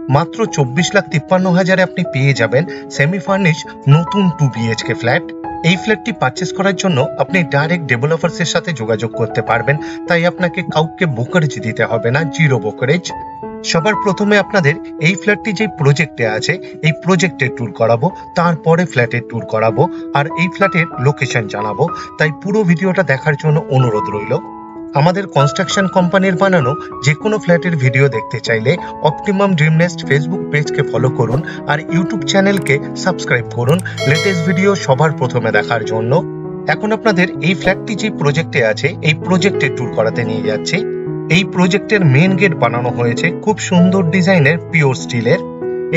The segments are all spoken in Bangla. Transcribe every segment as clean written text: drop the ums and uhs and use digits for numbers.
মাত্র 24,53,000 আপনি পেয়ে যাবেন সেমি ফার্নিশ নতুন 2 BHK ফ্ল্যাট। এই ফ্ল্যাটটি পারচেস করার জন্য আপনি ডাইরেক্ট ডেভেলপারসের সাথে যোগাযোগ করতে পারবেন, তাই আপনাকে কাউকে ব্রোকারেজ দিতে হবে না, জিরো ব্রোকারেজ। সবার প্রথমে আপনাদের এই ফ্ল্যাটটি যে প্রজেক্টে আছে এই প্রজেক্টের ট্যুর করাবো, তারপরে ফ্ল্যাটের ট্যুর করাবো আর এই ফ্ল্যাটের লোকেশন জানাবো, তাই পুরো ভিডিওটা দেখার জন্য অনুরোধ রইল। আমাদের কনস্ট্রাকশন কোম্পানির বানানো যে কোনো ফ্ল্যাটের ভিডিও দেখতে চাইলে অপটিমাম ড্রিম নেস্ট ফেসবুক পেজকে ফলো করুন আর ইউটিউব চ্যানেলকে সাবস্ক্রাইব করুন লেটেস্ট ভিডিও সবার প্রথমে দেখার জন্য। এখন আপনাদের এই ফ্ল্যাটটি যে প্রজেক্টে আছে এই প্রজেক্টের ট্যুর করাতে নিয়ে যাচ্ছি। এই প্রজেক্টের মেন গেট বানানো হয়েছে খুব সুন্দর ডিজাইনের পিওর স্টিলের।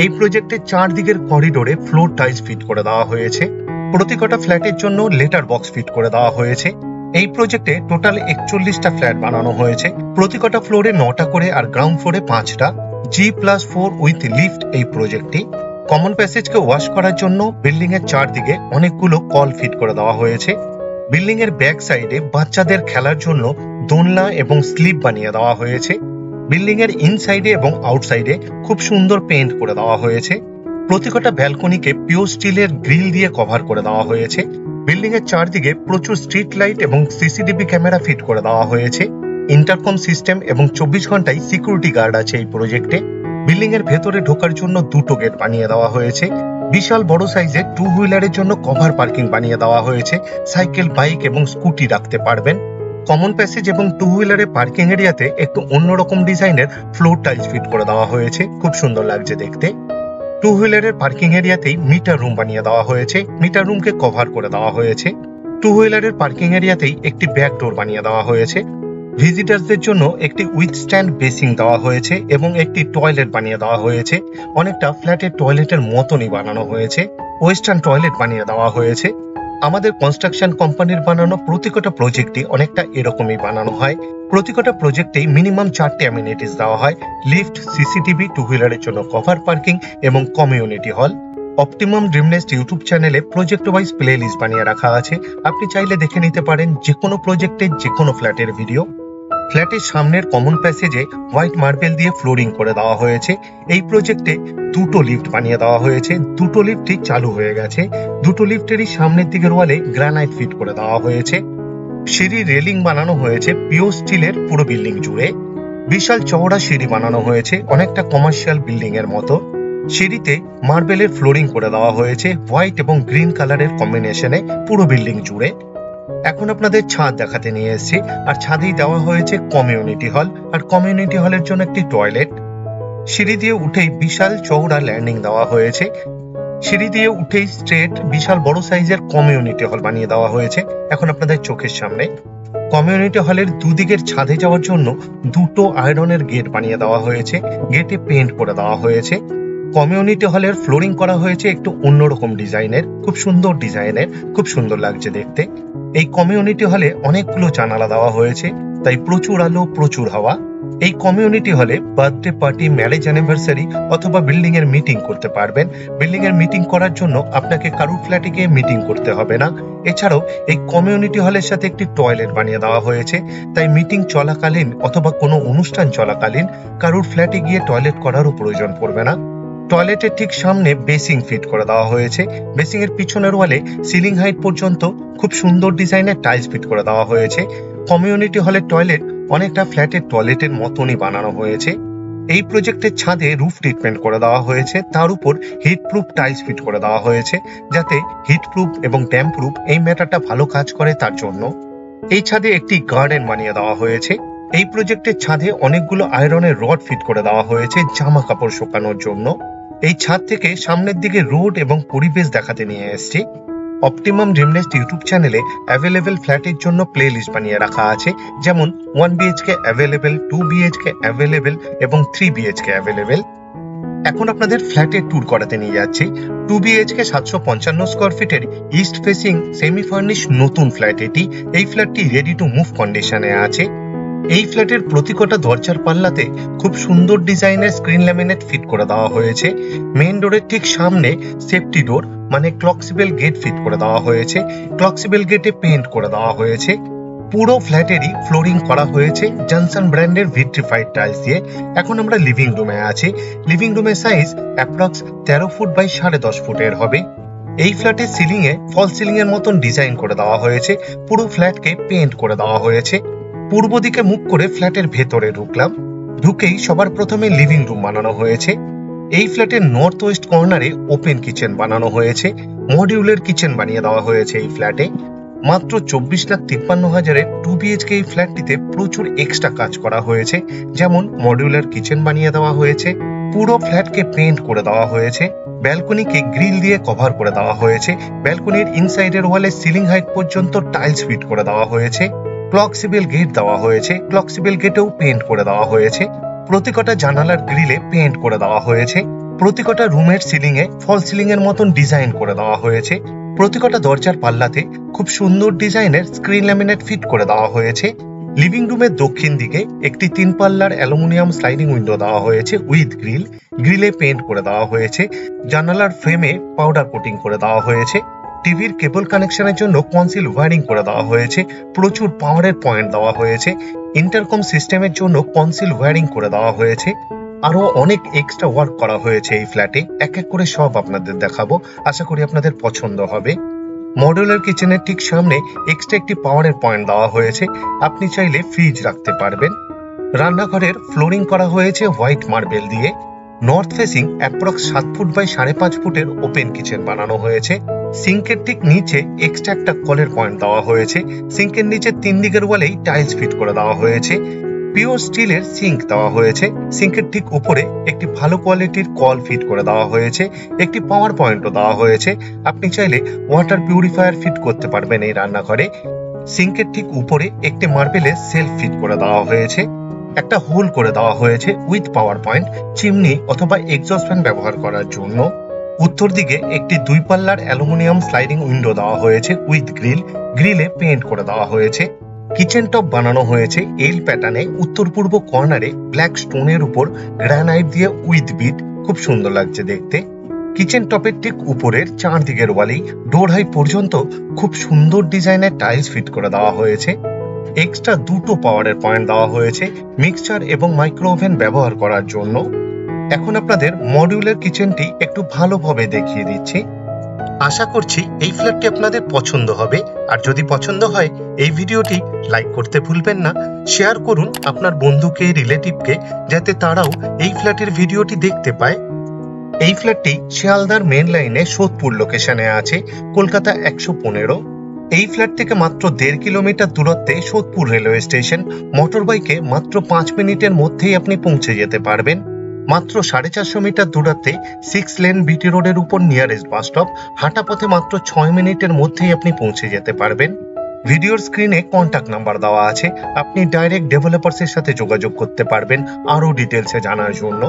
এই প্রজেক্টের চারদিকের করিডোরে ফ্লোর টাইলস ফিট করে দেওয়া হয়েছে। প্রতিটা ফ্ল্যাটের জন্য লেটার বক্স ফিট করে দেওয়া হয়েছে। এই প্রজেক্টে টোটাল 41টা ফ্ল্যাট বানানো হয়েছে, প্রতিটা ফ্লোরে 9টা করে আর গ্রাউন্ড ফ্লোরে 5টা, G+4 উইথ লিফট। এই প্রজেক্টটি কমন প্যাসেজকে ওয়াশ করার জন্য বিল্ডিং এর চারদিকে অনেকগুলো কল ফিট করে দেওয়া হয়েছে। বিল্ডিং এর ব্যাক সাইডে বাচ্চাদের খেলার জন্য দোলনা এবং স্লিপ বানিয়ে দেওয়া হয়েছে। বিল্ডিং এর ইনসাইডে এবং আউটসাইডে খুব সুন্দর পেইন্ট করে দেওয়া হয়েছে। প্রতিটা ব্যালকনিকে পিওর স্টিলের গ্রিল দিয়ে কভার করে দেওয়া হয়েছে। বিল্ডিং এর চারদিকে প্রচুর স্ট্রিট লাইট এবং সিসিটিভি ক্যামেরা ফিট করে দেওয়া হয়েছে। ইন্টারকম সিস্টেম এবং 24 ঘন্টায় সিকিউরিটি গার্ড আছে এই প্রজেক্টে। বিল্ডিং এর ভেতরে ঢোকার জন্য 2টো গেট বানিয়ে দেওয়া হয়েছে। বিশাল বড় সাইজের 2 হুইলারের জন্য কভার পার্কিং বানিয়ে দেওয়া হয়েছে, সাইকেল, বাইক এবং স্কুটি রাখতে পারবেন। কমন প্যাসেজ এবং 2 হুইলারের পার্কিং এরিয়াতে একটু অন্যরকম ডিজাইনের ফ্লোর টাইলস ফিট করে দেওয়া হয়েছে, খুব সুন্দর লাগছে দেখতে। 2 হুইলারের পার্কিং এরিয়াতেই মিটার রুম বানিয়ে দেওয়া হয়েছে, মিটার রুমকে কভার করে দেওয়া হয়েছে। 2 হুইলারের পার্কিং এরিয়াতেই একটি ব্যাক ডোর বানিয়ে দেওয়া হয়েছে। ভিজিটারদের জন্য একটি উইথ স্ট্যান্ড বেসিং দেওয়া হয়েছে এবং একটি টয়লেট বানিয়ে দেওয়া হয়েছে। অনেকটা ফ্ল্যাটের টয়লেটের মতনই বানানো হয়েছে, ওয়েস্টার্ন টয়লেট বানিয়ে দেওয়া হয়েছে। আমাদের কনস্ট্রাকশন কোম্পানির বানানো প্রতিটা প্রজেক্টই অনেকটা এরকমই বানানো হয়। প্রতিটা প্রজেক্টেই মিনিমাম 4টে অ্যামিনিটিস দেওয়া হয়, লিফট, সিসিটিভি, 2 হুইলারের জন্য কভার পার্কিং এবং community hall. Optimum dream nest YouTube চ্যানেলে প্রজেক্ট ওয়াইজ প্লে লিস্ট বানিয়ে রাখা আছে, আপনি চাইলে দেখে নিতে পারেন যে কোনো প্রজেক্টের যে কোনো ফ্ল্যাটের ভিডিও। ফ্ল্যাটের সামনের কমন প্যাসেজে হোয়াইট মার্বেল দিয়ে ফ্লোরিং করে দেওয়া হয়েছে। এই প্রজেক্টে 2টো লিফট বানিয়ে দেওয়া হয়েছে, 2টো লিফটই চালু হয়ে গেছে। 2টো লিফটেরই সামনের দিকের ওয়ালে গ্রানাইট ফিট করে দেওয়া হয়েছে। সিঁড়ি রেলিং বানানো হয়েছে পিওর স্টিলের পুরো বিল্ডিং জুড়ে। বিশাল চওড়া সিঁড়ি বানানো হয়েছে, অনেকটা কমার্শিয়াল বিল্ডিং এর মতো। সিঁড়িতে মার্বেলের ফ্লোরিং করে দেওয়া হয়েছে হোয়াইট এবং গ্রিন কালারের কম্বিনেশনে পুরো বিল্ডিং জুড়ে। এখন আপনাদের ছাদ দেখাতে নিয়ে এসেছি, আর ছাদেই দেওয়া হয়েছে কমিউনিটি হল, আর কমিউনিটি হলের জন্য একটি টয়লেট। সিঁড়ি দিয়ে উঠেই বিশাল চওড়া ল্যান্ডিং দেওয়া হয়েছে। সিঁড়ি দিয়ে উঠেই স্ট্রেট বিশাল বড় সাইজের কমিউনিটি হল বানিয়ে দেওয়া হয়েছে এখন আপনাদের চোখের সামনে। কমিউনিটি হলের দুদিকের ছাদে যাওয়ার জন্য 2টো আয়রনের গেট বানিয়ে দেওয়া হয়েছে, গেটে পেইন্ট করে দেওয়া হয়েছে। কমিউনিটি হলের ফ্লোরিং করা হয়েছে একটু অন্যরকম ডিজাইনের, খুব সুন্দর ডিজাইনের, খুব সুন্দর লাগছে দেখতে। এই কমিউনিটি হলে অনেকগুলো জানালা দেওয়া হয়েছে, তাই প্রচুর আলো, প্রচুর হাওয়া। এই কমিউনিটি হলে বার্থডে পার্টি, ম্যারেজ অ্যানিভার্সারি অথবা বিল্ডিং এর মিটিং করতে পারবেন। বিল্ডিং এর মিটিং করার জন্য আপনাকে কারুর ফ্ল্যাটে গিয়ে মিটিং করতে হবে না। এছাড়াও এই কমিউনিটি হলের সাথে একটি টয়লেট বানিয়ে দেওয়া হয়েছে, তাই মিটিং চলাকালীন অথবা কোনো অনুষ্ঠান চলাকালীন কারুর ফ্ল্যাটে গিয়ে টয়লেট করারও প্রয়োজন পড়বে না। টয়লেটের ঠিক সামনে বেসিং ফিট করে দেওয়া হয়েছে। বেসিং এর পিছনের ওয়ালে সিলিং হাইট পর্যন্ত খুব সুন্দর ডিজাইনের টাইলস ফিট করে দেওয়া হয়েছে। কমিউনিটি হলের টয়লেট অনেকটা ফ্ল্যাটের টয়লেটের মতনই বানানো হয়েছে। এই প্রজেক্টের ছাদে রুফ ট্রিটমেন্ট করে দেওয়া হয়েছে, তার উপর হিট প্রুফ টাইলস ফিট করে দেওয়া হয়েছে, যাতে হিট প্রুফ এবং ড্যাম্প প্রুফ এই ম্যাটারটা ভালো কাজ করে তার জন্য। এই ছাদে একটি গার্ডেন বানিয়ে দেওয়া হয়েছে। এই প্রজেক্টের ছাদে অনেকগুলো আয়রনের রড ফিট করে দেওয়া হয়েছে জামা কাপড় শুকানোর জন্য। এই ছাদ থেকে সামনের দিকে রোড এবং পরিবেশ দেখাতে নিয়ে এসেছি। অপটিমাম ড্রিম নেস্ট ইউটিউব চ্যানেলে অ্যাভেলেবেল ফ্ল্যাটের জন্য প্লে লিস্ট বানিয়ে রাখা আছে, যেমন 1 BHK অ্যাভেলেবেল, 2 BHK অ্যাভেলেবেল এবং 3 BHK অ্যাভেলেবেল। এখন আপনাদের ফ্ল্যাটের ট্যুর করাতে নিয়ে যাচ্ছি। 2 BHK 755 স্কোয়ার ফিটের ইস্ট ফেসিং সেমি ফার্নিশ নতুন ফ্ল্যাট এটি। এই ফ্ল্যাটটি রেডি টু মুভ কন্ডিশনে আছে। এই ফ্ল্যাটের প্রতিটা দরজার পাল্লাতে খুব সুন্দর ডিজাইনের স্ক্রিন ল্যামিনেট ফিট করে দেওয়া হয়েছে। মেইন ডোরের ঠিক সামনে সেফটি ডোর মানে ক্লকসিবেল গেট ফিট করে দেওয়া হয়েছে। ক্লকসিবেল গেটে পেইন্ট করে দেওয়া হয়েছে। পুরো ফ্ল্যাটেরই ফ্লোরিং করা হয়েছে জনসন ব্র্যান্ডের ভিট্রিফাইড টাইলস দিয়ে। এখন আমরা লিভিং রুমে আছি। লিভিং রুমের সাইজ অ্যাপ্রক্স 13 ফুট বাই 10.5 ফুটের হবে। এই ফ্ল্যাটের সিলিং এ ফল সিলিং এর মতন ডিজাইন করে দেওয়া হয়েছে। পুরো ফ্ল্যাটকে পেইন্ট করে দেওয়া হয়েছে। পূর্ব দিকে মুখ করে ফ্ল্যাটের ভেতরে ঢুকলাম। ঢুকেই সবার প্রথমে লিভিং রুম বানানো হয়েছে। এই ফ্ল্যাটের নর্থ ওয়েস্ট কর্নারে ওপেন কিচেন বানানো হয়েছে। মডিউলার কিচেন বানিয়ে দেওয়া হয়েছে এই ফ্ল্যাটে। মাত্র 24,53,000-এর 2 BHK এই ফ্ল্যাটটিতে প্রচুর এক্সট্রা কাজ করা হয়েছে, যেমন মডিউলার কিচেন বানিয়ে দেওয়া হয়েছে, পুরো ফ্ল্যাটকে পেইন্ট করে দেওয়া হয়েছে, ব্যালকনিকে গ্রিল দিয়ে কভার করে দেওয়া হয়েছে, ব্যালকনির ইনসাইডের ওয়ালে সিলিং হাইট পর্যন্ত টাইলস ফিট করে দেওয়া হয়েছে, ক্লকসিবেল গেট দেওয়া হয়েছে, ক্লকসিবেল গেটেও পেইন্ট করে দেওয়া হয়েছে, প্রতিকটা জানালার গ্রিলে পেইন্ট করে দেওয়া হয়েছে, প্রতিকটা রুমের সিলিং এ ফল সিলিং এর মতন ডিজাইন করে দেওয়া হয়েছে, প্রতিকটা দরজার পাল্লাতে খুব সুন্দর ডিজাইনের স্ক্রিন ল্যামিনেট ফিট করে দেওয়া হয়েছে। লিভিং রুমের দক্ষিণ দিকে একটি 3 পাল্লার অ্যালুমিনিয়াম স্লাইডিং উইন্ডো দেওয়া হয়েছে উইথ গ্রিল। গ্রিলে পেইন্ট করে দেওয়া হয়েছে। জানালার ফ্রেমে পাউডার কোটিং করে দেওয়া হয়েছে। টিভির কেবল কানেকশনের জন্য কনসিল ওয়্যারিং করে দেওয়া হয়েছে। প্রচুর পাওয়ারের পয়েন্ট দেওয়া হয়েছে। ইন্টারকম সিস্টেমের জন্য কনসিল ওয়্যারিং করে দেওয়া হয়েছে। আরো অনেক এক্সট্রা ওয়ার্ক করা হয়েছে এই ফ্ল্যাটে। এক এক করে সব আপনাদের দেখাবো, আশা করি আপনাদের পছন্দ হবে। মডিউলার কিচেনের ঠিক সামনে এক্সট্রা একটি পাওয়ারের পয়েন্ট দেওয়া হয়েছে। আপনি চাইলে ফ্রিজ রাখতে পারবেন। রান্নাঘরের ফ্লোরিং করা হয়েছে হোয়াইট মার্বেল দিয়ে। North facing approx 7 foot by 5.5 ফুটের ওপেন কিচেন বানানো হয়েছে। সিঙ্কের ঠিক নিচে এক্সট্রা একটা কলের পয়েন্ট দেওয়া হয়েছে। সিঙ্কের নিচে 3 দিকের ওয়ালেই টাইলস ফিট করে দেওয়া হয়েছে। পিওর স্টিলের সিঙ্ক দেওয়া হয়েছে। সিঙ্কের ঠিক উপরে একটি ভালো কোয়ালিটির কল ফিট করে দেওয়া হয়েছে। একটি পাওয়ার পয়েন্টও দেওয়া হয়েছে। আপনি চাইলে ওয়াটার পিউরিফায়ার ফিট করতে পারবেন এই রান্নাঘরে। সিঙ্কের ঠিক উপরে একটি মার্বেলের সেলফ ফিট করে দেওয়া হয়েছে। একটা হোল করে দেওয়া হয়েছে উইথ পাওয়ার পয়েন্ট, চিমনি অথবা এক্সস্ট ফ্যান ব্যবহার করার জন্য। উত্তর দিকে একটি 2 পাল্লার অ্যালুমিনিয়াম স্লাইডিং উইন্ডো দেওয়া হয়েছে উইথ গ্রিল। গ্রিলে পেইন্ট করে দেওয়া হয়েছে। কিচেন টপ বানানো হয়েছে এল প্যাটার্নে। উত্তর পূর্ব কর্নারে ব্ল্যাক স্টোনের উপর গ্রানাইট দিয়ে উইথ বিট, খুব সুন্দর লাগছে দেখতে। কিচেন টপের ঠিক উপরের 4 দিকের ওয়ালেই ডোর হাই পর্যন্ত খুব সুন্দর ডিজাইনের টাইলস ফিট করে দেওয়া হয়েছে। এক্সট্রা 2টো পাওয়ারের পয়েন্ট দেওয়া হয়েছে মিক্সচার এবং মাইক্রো ওভেন ব্যবহার করার জন্য। এখন আপনাদের মডিউলার কিচেনটি একটু ভালোভাবে দেখিয়ে দিচ্ছি। আশা করছি এই ফ্ল্যাটটি আপনাদের পছন্দ হবে। আর যদি পছন্দ হয় এই ভিডিওটি লাইক করতে ভুলবেন না। শেয়ার করুন আপনার বন্ধুকে, রিলেটিভকে, যাতে তারাও এই ফ্ল্যাটের ভিডিওটি দেখতে পায়। এই ফ্ল্যাটটি শিয়ালদার মেন লাইনে সোদপুর লোকেশনে আছে, কলকাতা 115। এই ফ্ল্যাট থেকে মাত্র 1.5 কিলোমিটার দূরত্বে সোদপুর রেলওয়ে স্টেশন। মোটর বাইকে মাত্র 5 মিনিটের মধ্যেই আপনি পৌঁছে যেতে পারবেন। মাত্র 450 মিটার দূরত্বে 6 লেন বিটি রোডের উপর নিয়ারেস্ট বাস স্টপ। হাঁটা পথে মাত্র 6 মিনিটের মধ্যেই আপনি পৌঁছে যেতে পারবেন। ভিডিওর স্ক্রিনে কন্ট্যাক্ট নাম্বার দেওয়া আছে, আপনি ডাইরেক্ট ডেভেলপারসের সাথে যোগাযোগ করতে পারবেন আরো ডিটেলসে জানার জন্য।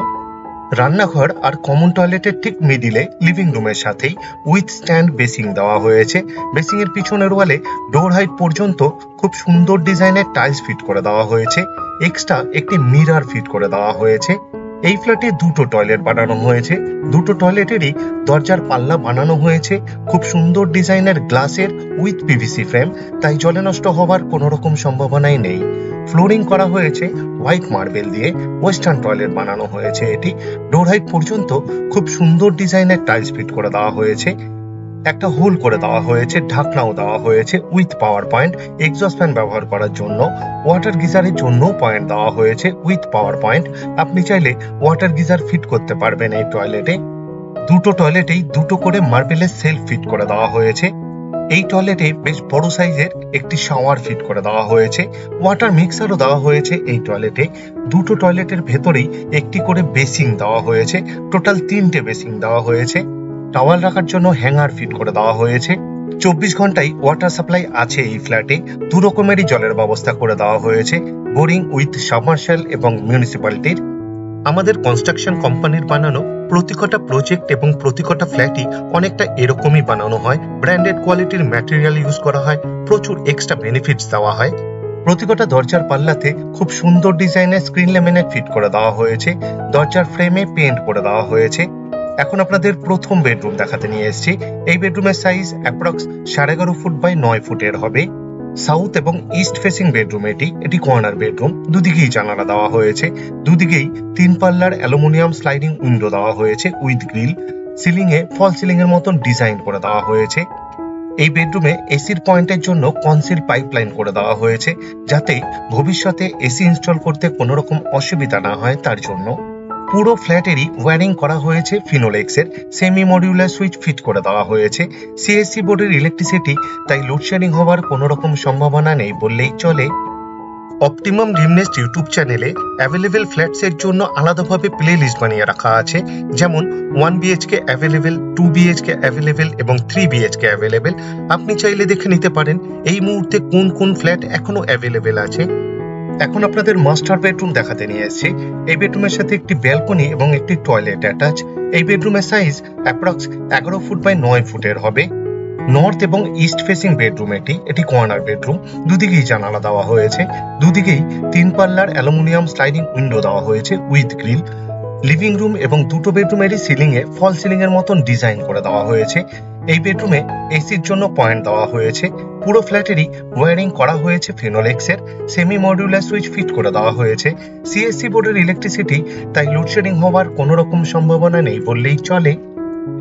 রান্নাঘর আর কমন টয়লেটের ঠিক মিডিলে লিভিং রুমের সাথেই উইথ স্ট্যান্ড বেসিং দেওয়া হয়েছে। বেসিং এর পিছনের ওয়ালে ডোর হাইট পর্যন্ত খুব সুন্দর ডিজাইনের টাইলস ফিট করে দেওয়া হয়েছে। এক্সট্রা একটি মিরর ফিট করে দেওয়া হয়েছে। এই ফ্ল্যাটে 2টো টয়লেট বানানো হয়েছে। 2টো টয়লেটেরই দরজার পাল্লা বানানো হয়েছে খুব সুন্দর ডিজাইনের গ্লাসের উইথ পিভিসি ফ্রেম, তাই জলে নষ্ট হওয়ার কোনো রকম সম্ভাবনাই নেই। ফ্লোরিং করা হয়েছে হোয়াইট মার্বেল দিয়ে। ওয়েস্টার্ন টয়লেট বানানো হয়েছে এটি। ডোর হাইট পর্যন্ত খুব সুন্দর ডিজাইনের টাইলস ফিট করে দেওয়া হয়েছে। একটা হোল করে দেওয়া হয়েছে, ঢাকনাও দেওয়া হয়েছে with power point, exhaust fan ব্যবহার করার জন্য। ওয়াটার গিজারের জন্য পয়েন্ট দেওয়া হয়েছে উইথ পাওয়ার পয়েন্ট। আপনি চাইলে ওয়াটার গিজার ফিট করতে পারবেন এই টয়লেটে। 2টো টয়লেটেই 2টো করে মার্বেলের সেলফ ফিট করে দেওয়া হয়েছে। এই টয়লেটে বেশ বড় সাইজের একটি শাওয়ার ফিট করে দেওয়া হয়েছে। ওয়াটার মিক্সারও দেওয়া হয়েছে এই টয়লেটে। 2টো টয়লেটের ভেতরেই একটি করে বেসিং দেওয়া হয়েছে। টোটাল 3টে বেসিং দেওয়া হয়েছে। টাওয়াল রাখার জন্য হ্যাঙ্গার ফিট করে দেওয়া হয়েছে। 24 ঘন্টায় ওয়াটার সাপ্লাই আছে এই ফ্ল্যাটে। 2 রকমেরই জলের ব্যবস্থা করে দেওয়া হয়েছে, বোরিং উইথ সাবমার্শাল এবং মিউনিসিপ্যালিটির। আমাদের কনস্ট্রাকশন কোম্পানির বানানো প্রতিকটা প্রজেক্ট এবং প্রতিকটা ফ্ল্যাটই অনেকটা এরকমই বানানো হয়। ব্র্যান্ডেড কোয়ালিটির ম্যাটেরিয়াল ইউজ করা হয়, প্রচুর এক্সট্রা বেনিফিটস দেওয়া হয়। প্রতিকটা দরজার পাল্লাতে খুব সুন্দর ডিজাইনের স্ক্রিন ল্যামিনেট ফিট করে দেওয়া হয়েছে। দরজার ফ্রেমে পেইন্ট করে দেওয়া হয়েছে। এখন আপনাদের প্রথম বেডরুম দেখাতে নিয়ে এসেছি। এই বেডরুমের সাইজ অ্যাপ্রক্স 11.5 ফুট বাই 9 ফুটের হবে। সাউথ এবং ইস্ট ফেসিং বেডরুম এটি কর্নার বেডরুম, দুদিকেই জানালা দেওয়া হয়েছে, দুদিকেই 3 পাল্লার অ্যালুমিনিয়াম স্লাইডিং উইন্ডো দেওয়া হয়েছে উইথ গ্রিল। সিলিং এ ফল সিলিং এর মতন ডিজাইন করে দেওয়া হয়েছে। এই বেডরুমে এসির পয়েন্টের জন্য কনসিল পাইপলাইন করে দেওয়া হয়েছে, যাতে ভবিষ্যতে এসি ইনস্টল করতে কোনো রকম অসুবিধা না হয় তার জন্য। পুরো ফ্ল্যাটেরই ওয়্যারিং করা হয়েছে ফিনোলেক্স এর, সেমি মডিউলার সুইচ ফিট করে দেওয়া হয়েছে। সিএসসি বোর্ডের ইলেকট্রিসিটি, তাই লোডশেডিং হওয়ার কোনো রকম সম্ভাবনা নেই বললেই চলে। অপটিমাম ড্রিম নেস্ট ইউটিউব চ্যানেলে অ্যাভেলেবেল ফ্ল্যাটস এর জন্য আলাদাভাবে প্লে লিস্ট বানিয়ে রাখা আছে, যেমন 1 বিএইচকে অ্যাভেলেবেল, 2 বিএইচকে অ্যাভেলেবেল এবং 3 বিএইচকে অ্যাভেলেবেল। আপনি চাইলে দেখে নিতে পারেন এই মুহূর্তে কোন কোন ফ্ল্যাট এখনো অ্যাভেলেবেল আছে। এখন আপনাদের মাস্টার বেডরুম দেখাতে নিয়ে এসেছি। এই বেডরুমের সাথে একটি ব্যালকনি এবং একটি টয়লেট অ্যাটাচ। এই বেডরুমের সাইজ অ্যাপ্রক্স 11 ফুট বাই 9 ফুটের হবে। নর্থ এবং ইস্ট ফেসিং বেডরুম এটি কর্নার বেডরুম, দুদিকেই জানালা দেওয়া হয়েছে, দুদিকেই 3 পাল্লার অ্যালুমিনিয়াম স্লাইডিং উইন্ডো দেওয়া হয়েছে উইথ গ্রিল। লিভিং রুম এবং দুটো বেডরুমেরই সিলিং এ ফল সিলিং এর মতন ডিজাইন করে দেওয়া হয়েছে। এই বেডরুমে এসির জন্য পয়েন্ট দেওয়া হয়েছে। পুরো ফ্ল্যাটেরই ওয়্যারিং করা হয়েছে ফিনোলেক্স এর, সেমি মডিউলার সুইচ ফিট করে দেওয়া হয়েছে। সিএসসি বোর্ডের ইলেকট্রিসিটি, তাই লোডশেডিং হওয়ার কোনো রকম সম্ভাবনা নেই বললেই চলে।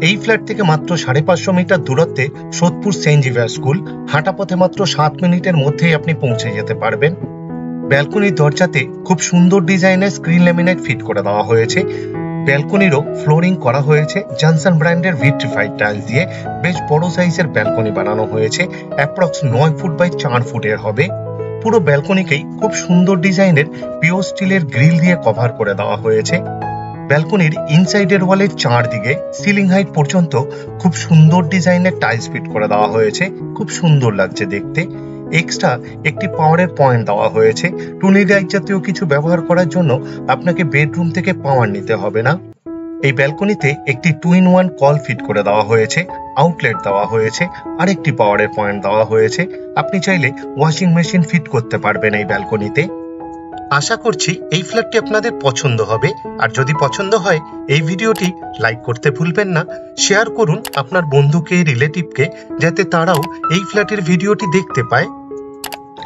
এই ফ্ল্যাট থেকে মাত্র 550 মিটার দূরত্বে সোদপুর সেন্ট জেভিয়ার স্কুল, হাঁটা পথে মাত্র 7 মিনিটের মধ্যেই আপনি পৌঁছে যেতে পারবেন। ব্যালকনির দরজাতে খুব সুন্দর ডিজাইনের স্ক্রিন ল্যামিনেট ফিট করে দেওয়া হয়েছে। ব্যালকনিরও ফ্লোরিং করা হয়েছে জনসন ব্র্যান্ডের ভিট্রিফাইড টাইলস দিয়ে। বেশ বড় সাইজের ব্যালকনি বানানো হয়েছে, অ্যাপ্রক্স 9 ফুট বাই 4 ফুটের হবে। পুরো ব্যালকনিকেই খুব সুন্দর ডিজাইনের পিওর স্টিলের গ্রিল দিয়ে কভার করে দেওয়া হয়েছে। ব্যালকনির ইনসাইডের ওয়ালের চারদিকে সিলিং হাইট পর্যন্ত খুব সুন্দর ডিজাইনের টাইলস ফিট করে দেওয়া হয়েছে, খুব সুন্দর লাগছে দেখতে। এক্সট্রা একটি পাওয়ারের পয়েন্ট দেওয়া হয়েছে। টুনি লাইট জাতীয় কিছু ব্যবহার করার জন্য আপনাকে বেডরুম থেকে পাওয়ার নিতে হবে না। এই ব্যালকনিতে একটি 2-in-1 কল ফিট করে দেওয়া হয়েছে, আউটলেট দেওয়া হয়েছে, আরেকটি পাওয়ারের পয়েন্ট দেওয়া হয়েছে। আপনি চাইলে ওয়াশিং মেশিন ফিট করতে পারবেন এই ব্যালকনিতে। আশা করছি এই ফ্ল্যাটটি আপনাদের পছন্দ হবে, আর যদি পছন্দ হয় এই ভিডিওটি লাইক করতে ভুলবেন না। শেয়ার করুন আপনার বন্ধুকে, রিলেটিভকে, যাতে তারাও এই ফ্ল্যাটের ভিডিওটি দেখতে পায়।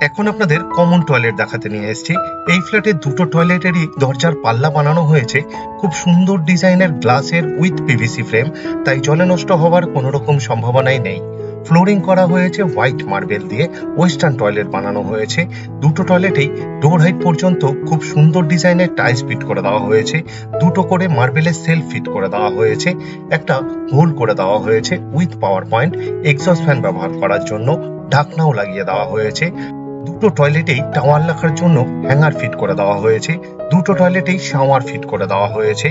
এখন আপনাদের কমন টয়লেট দেখাতে নিয়ে এসেছি। এই ফ্ল্যাটের দুটো টয়লেটেরই দরজার পাল্লা বানানো হয়েছে খুব সুন্দর ডিজাইনের গ্লাসের উইথ পিভিসি ফ্রেম, তাই জলে নষ্ট হওয়ার কোনো রকম সম্ভাবনাই নেই। ফ্লোরিং করা হয়েছে হোয়াইট মার্বেল দিয়ে, ওয়েস্টার্ন টয়লেট বানানো হয়েছে। দুটো টয়লেটেই ডোর হাইট পর্যন্ত খুব সুন্দর ডিজাইনের টাইলস ফিট করে দেওয়া হয়েছে। দুটো করে মার্বেলের সেলফ ফিট করে দেওয়া হয়েছে। একটা হোল করে দেওয়া হয়েছে with power point, exhaust fan ব্যবহার করার জন্য ঢাকনাও লাগিয়ে দেওয়া হয়েছে। দুটো টয়লেটেই টাওয়াল রাখার জন্য হ্যাঙ্গার ফিট করে দেওয়া হয়েছে। দুটো টয়লেটেই শাওয়ার ফিট করে দেওয়া হয়েছে।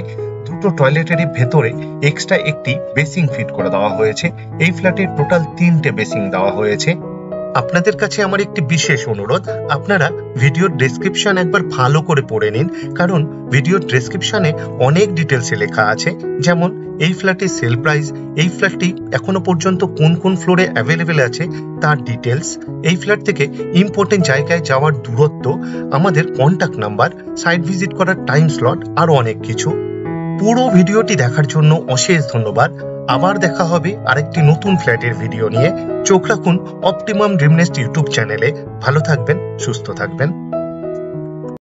দুটো টয়লেটেরই ভেতরে এক্সট্রা একটি বেসিং ফিট করে দেওয়া হয়েছে। এই ফ্ল্যাটে টোটাল 3টে বেসিং দেওয়া হয়েছে। আপনাদের কাছে আমার একটি বিশেষ অনুরোধ, আপনারা ভিডিওর ডেসক্রিপশন একবার ভালো করে পড়ে নিন, কারণ ভিডিওর ডেসক্রিপশনে অনেক ডিটেলসে লেখা আছে, যেমন এই ফ্ল্যাটের সেল প্রাইস, এই ফ্ল্যাটটি এখনো পর্যন্ত কোন কোন ফ্লোরে অ্যাভেলেবেল আছে তার ডিটেলস, এই ফ্ল্যাট থেকে ইম্পর্টেন্ট জায়গায় যাওয়ার দূরত্ব, আমাদের কন্ট্যাক্ট নাম্বার, সাইট ভিজিট করার টাইম স্লট, আরো অনেক কিছু। পুরো ভিডিওটি দেখার জন্য অশেষ ধন্যবাদ। আবার দেখা হবে আরেকটি নতুন ফ্ল্যাটের ভিডিও নিয়ে। চোখ রাখুন অপটিমাম ড্রিম নেস্ট ইউটিউব চ্যানেলে। ভালো থাকবেন, সুস্থ থাকবেন।